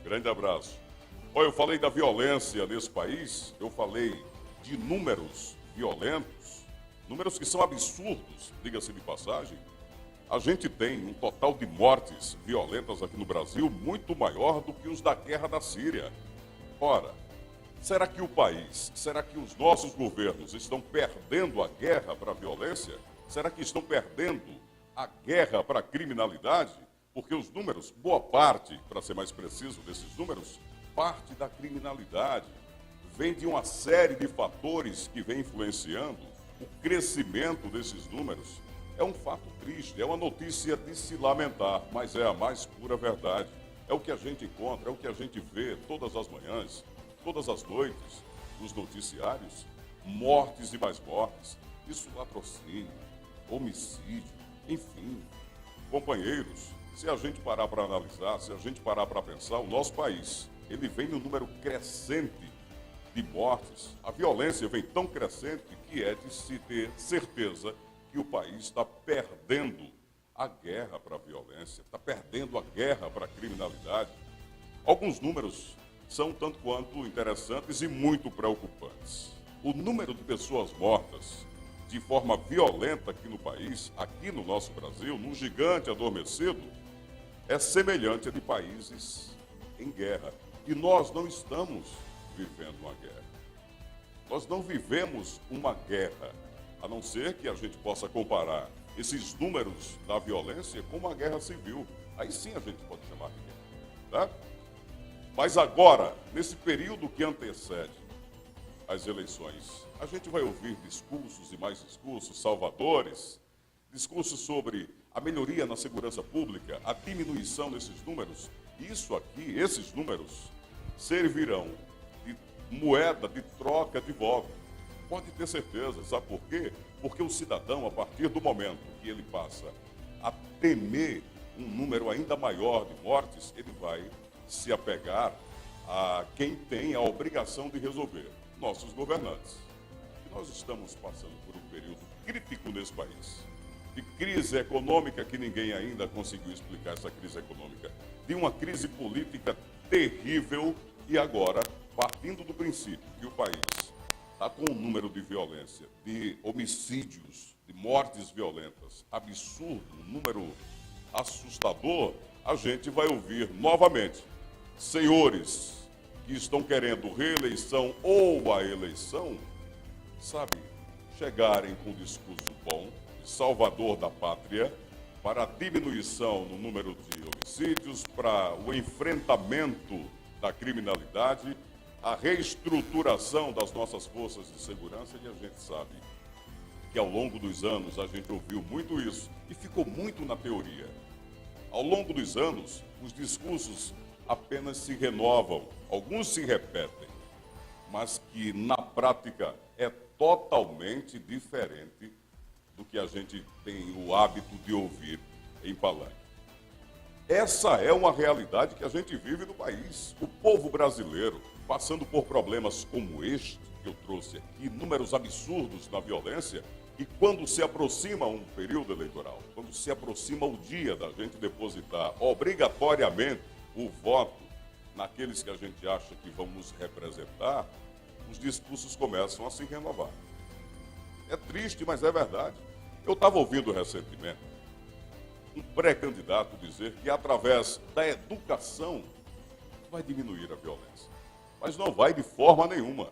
Grande abraço. Olha, eu falei da violência nesse país, eu falei de números violentos, números que são absurdos, diga-se de passagem. A gente tem um total de mortes violentas aqui no Brasil muito maior do que os da guerra da Síria. Ora, será que o país, será que os nossos governos estão perdendo a guerra para a violência? Será que estão perdendo a guerra para a criminalidade? Porque os números, boa parte, para ser mais preciso desses números, parte da criminalidade vem de uma série de fatores que vem influenciando o crescimento desses números. É um fato triste, é uma notícia de se lamentar, mas é a mais pura verdade. É o que a gente encontra, é o que a gente vê todas as manhãs, todas as noites, nos noticiários. Mortes e mais mortes, isso latrocínio, homicídio, enfim. Companheiros, se a gente parar para analisar, se a gente parar para pensar, o nosso país, ele vem no número crescente de mortes. A violência vem tão crescente que é de se ter certeza que o país está perdendo a guerra para a violência, está perdendo a guerra para a criminalidade. Alguns números são tanto quanto interessantes e muito preocupantes. O número de pessoas mortas de forma violenta aqui no país, aqui no nosso Brasil, num gigante adormecido, é semelhante a de países em guerra. E nós não estamos vivendo uma guerra. Nós não vivemos uma guerra, a não ser que a gente possa comparar esses números da violência com uma guerra civil. Aí sim a gente pode chamar de guerra, tá? Mas agora, nesse período que antecede as eleições, a gente vai ouvir discursos e mais discursos salvadores, discursos sobre a melhoria na segurança pública, a diminuição desses números. Isso aqui, esses números, servirão de moeda de troca de voto. Pode ter certeza, sabe por quê? Porque o cidadão, a partir do momento que ele passa a temer um número ainda maior de mortes, ele vai se apegar a quem tem a obrigação de resolver, nossos governantes. E nós estamos passando por um período crítico nesse país, de crise econômica que ninguém ainda conseguiu explicar essa crise econômica, de uma crise política terrível e agora, partindo do princípio que o país está com um número de violência, de homicídios, de mortes violentas absurdo, um número assustador, a gente vai ouvir novamente senhores que estão querendo reeleição ou a eleição, sabe, chegarem com um discurso bom, de salvador da pátria, para a diminuição no número de homicídios, para o enfrentamento da criminalidade, a reestruturação das nossas forças de segurança. E a gente sabe que ao longo dos anos a gente ouviu muito isso e ficou muito na teoria. Ao longo dos anos, os discursos apenas se renovam, alguns se repetem, mas que na prática é totalmente diferente do que a gente tem o hábito de ouvir em palanque. Essa é uma realidade que a gente vive no país. O povo brasileiro, passando por problemas como este que eu trouxe aqui, números absurdos na violência, e quando se aproxima um período eleitoral, quando se aproxima o dia da gente depositar obrigatoriamente o voto naqueles que a gente acha que vão nos representar, os discursos começam a se renovar. É triste, mas é verdade. Eu estava ouvindo recentemente um pré-candidato dizer que através da educação vai diminuir a violência. Mas não vai de forma nenhuma.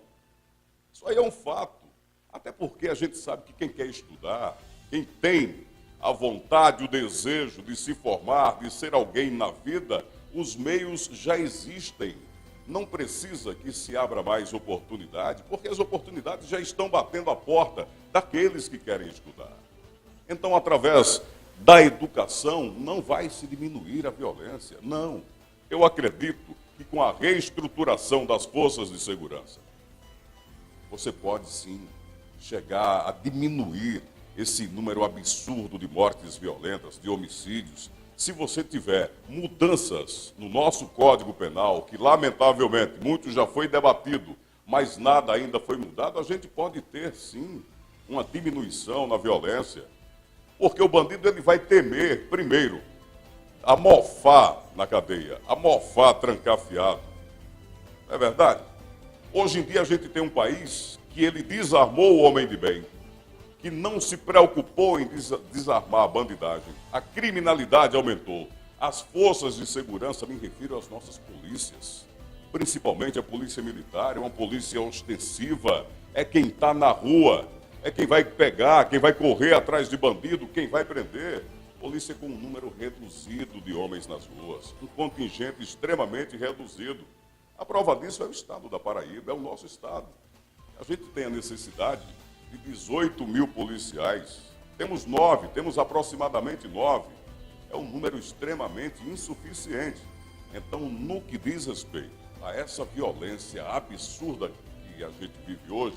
Isso aí é um fato. Até porque a gente sabe que quem quer estudar, quem tem a vontade, o desejo de se formar, de ser alguém na vida, os meios já existem. Não precisa que se abra mais oportunidade, porque as oportunidades já estão batendo a porta daqueles que querem estudar. Então, através da educação, não vai se diminuir a violência. Não. Eu acredito que com a reestruturação das forças de segurança, você pode sim chegar a diminuir esse número absurdo de mortes violentas, de homicídios, se você tiver mudanças no nosso Código Penal, que lamentavelmente muito já foi debatido, mas nada ainda foi mudado, a gente pode ter sim uma diminuição na violência. Porque o bandido ele vai temer, primeiro, a mofar na cadeia, a mofar trancafiado. Não é verdade? Hoje em dia a gente tem um país que ele desarmou o homem de bem, que não se preocupou em desarmar a bandidagem. A criminalidade aumentou. As forças de segurança, me refiro às nossas polícias, principalmente a polícia militar, é uma polícia ostensiva, é quem está na rua, é quem vai pegar, quem vai correr atrás de bandido, quem vai prender. Polícia com um número reduzido de homens nas ruas, um contingente extremamente reduzido. A prova disso é o estado da Paraíba, é o nosso estado. A gente tem a necessidade de 18 mil policiais. Temos aproximadamente 9. É um número extremamente insuficiente. Então, no que diz respeito a essa violência absurda que a gente vive hoje,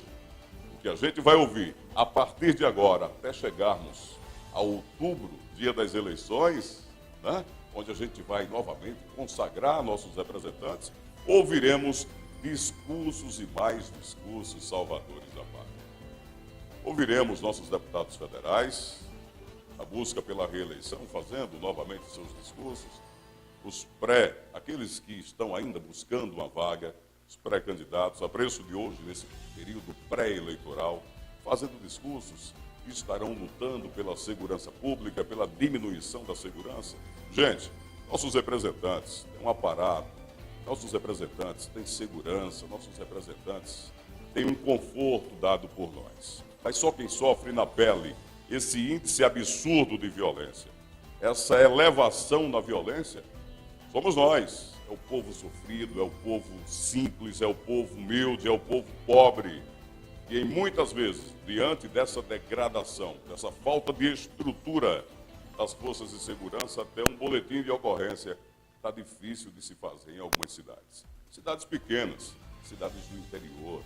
o que a gente vai ouvir a partir de agora, até chegarmos a outubro, dia das eleições, né, onde a gente vai novamente consagrar nossos representantes, ouviremos discursos e mais discursos salvadores da pátria. Ouviremos nossos deputados federais, a busca pela reeleição, fazendo novamente seus discursos, aqueles que estão ainda buscando uma vaga, os pré-candidatos, a preço de hoje, nesse período pré-eleitoral, fazendo discursos que estarão lutando pela segurança pública, pela diminuição da segurança. Gente, nossos representantes têm um aparato, nossos representantes têm segurança, nossos representantes têm um conforto dado por nós. Mas só quem sofre na pele esse índice absurdo de violência, essa elevação na violência, somos nós. É o povo sofrido, é o povo simples, é o povo humilde, é o povo pobre. E muitas vezes, diante dessa degradação, dessa falta de estrutura das forças de segurança, até um boletim de ocorrência está difícil de se fazer em algumas cidades. Cidades pequenas, cidades do interior,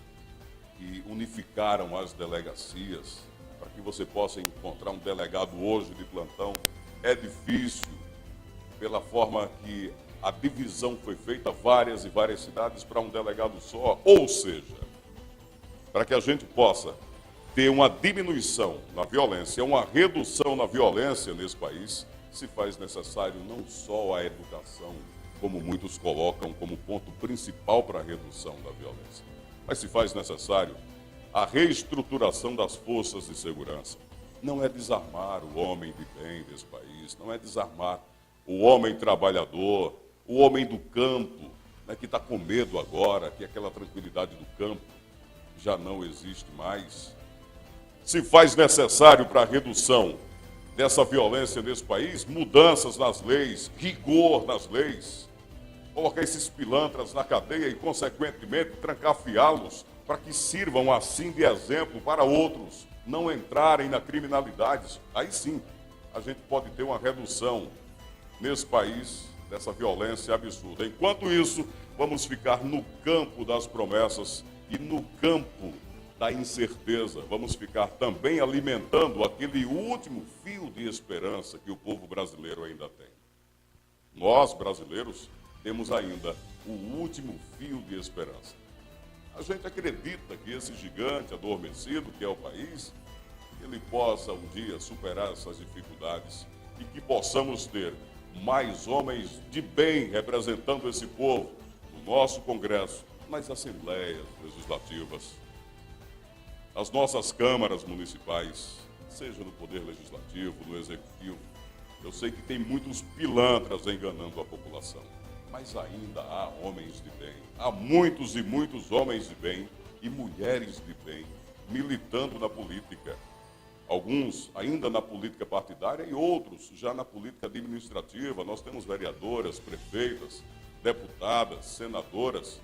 que unificaram as delegacias para que você possa encontrar um delegado hoje de plantão. É difícil, pela forma que a divisão foi feita, várias e várias cidades para um delegado só. Ou seja, para que a gente possa ter uma diminuição na violência, uma redução na violência nesse país, se faz necessário não só a educação, como muitos colocam como ponto principal para a redução da violência, mas se faz necessário a reestruturação das forças de segurança. Não é desarmar o homem de bem desse país, não é desarmar o homem trabalhador, o homem do campo, né, que está com medo agora, que aquela tranquilidade do campo já não existe mais. Se faz necessário para a redução dessa violência nesse país, mudanças nas leis, rigor nas leis, colocar esses pilantras na cadeia e, consequentemente, trancafiá-los para que sirvam assim de exemplo para outros não entrarem na criminalidade. Aí sim, a gente pode ter uma redução nesse país dessa violência absurda. Enquanto isso, vamos ficar no campo das promessas e no campo da incerteza. Vamos ficar também alimentando aquele último fio de esperança que o povo brasileiro ainda tem. Nós, brasileiros, temos ainda o último fio de esperança. A gente acredita que esse gigante adormecido que é o país, ele possa um dia superar essas dificuldades e que possamos ter mais homens de bem representando esse povo no nosso Congresso, nas assembleias legislativas, nas nossas câmaras municipais, seja no Poder Legislativo, no Executivo. Eu sei que tem muitos pilantras enganando a população, mas ainda há homens de bem. Há muitos e muitos homens de bem e mulheres de bem militando na política. Alguns ainda na política partidária e outros já na política administrativa. Nós temos vereadoras, prefeitas, deputadas, senadoras,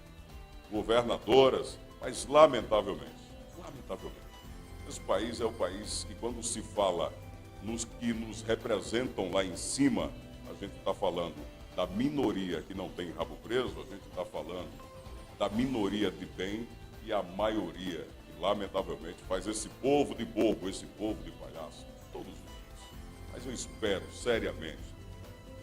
governadoras, mas lamentavelmente, esse país é o país que, quando se fala nos que nos representam lá em cima, a gente está falando da minoria que não tem rabo preso, a gente está falando da minoria de bem e a maioria que, lamentavelmente, faz esse povo de bobo, esse povo de palhaço, todos os dias. Mas eu espero, seriamente,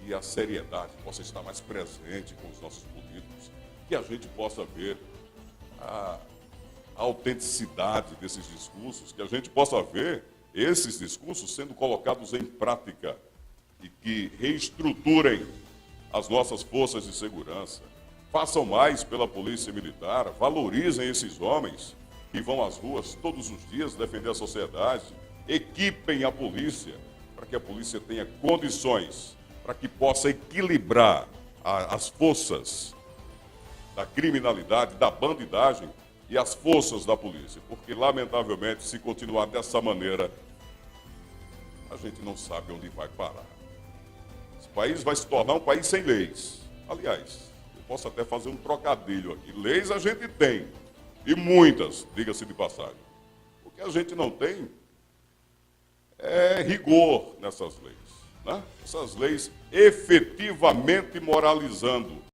que a seriedade possa estar mais presente com os nossos políticos, que a gente possa ver a autenticidade desses discursos, que a gente possa ver esses discursos sendo colocados em prática e que reestruturem as nossas forças de segurança. Façam mais pela Polícia Militar, valorizem esses homens que vão às ruas todos os dias defender a sociedade, equipem a polícia para que a polícia tenha condições, para que possa equilibrar as forças da criminalidade, da bandidagem e as forças da polícia. Porque, lamentavelmente, se continuar dessa maneira, a gente não sabe onde vai parar. Esse país vai se tornar um país sem leis. Aliás, eu posso até fazer um trocadilho aqui. Leis a gente tem, e muitas, diga-se de passagem. O que a gente não tem é rigor nessas leis, né? Essas leis efetivamente moralizando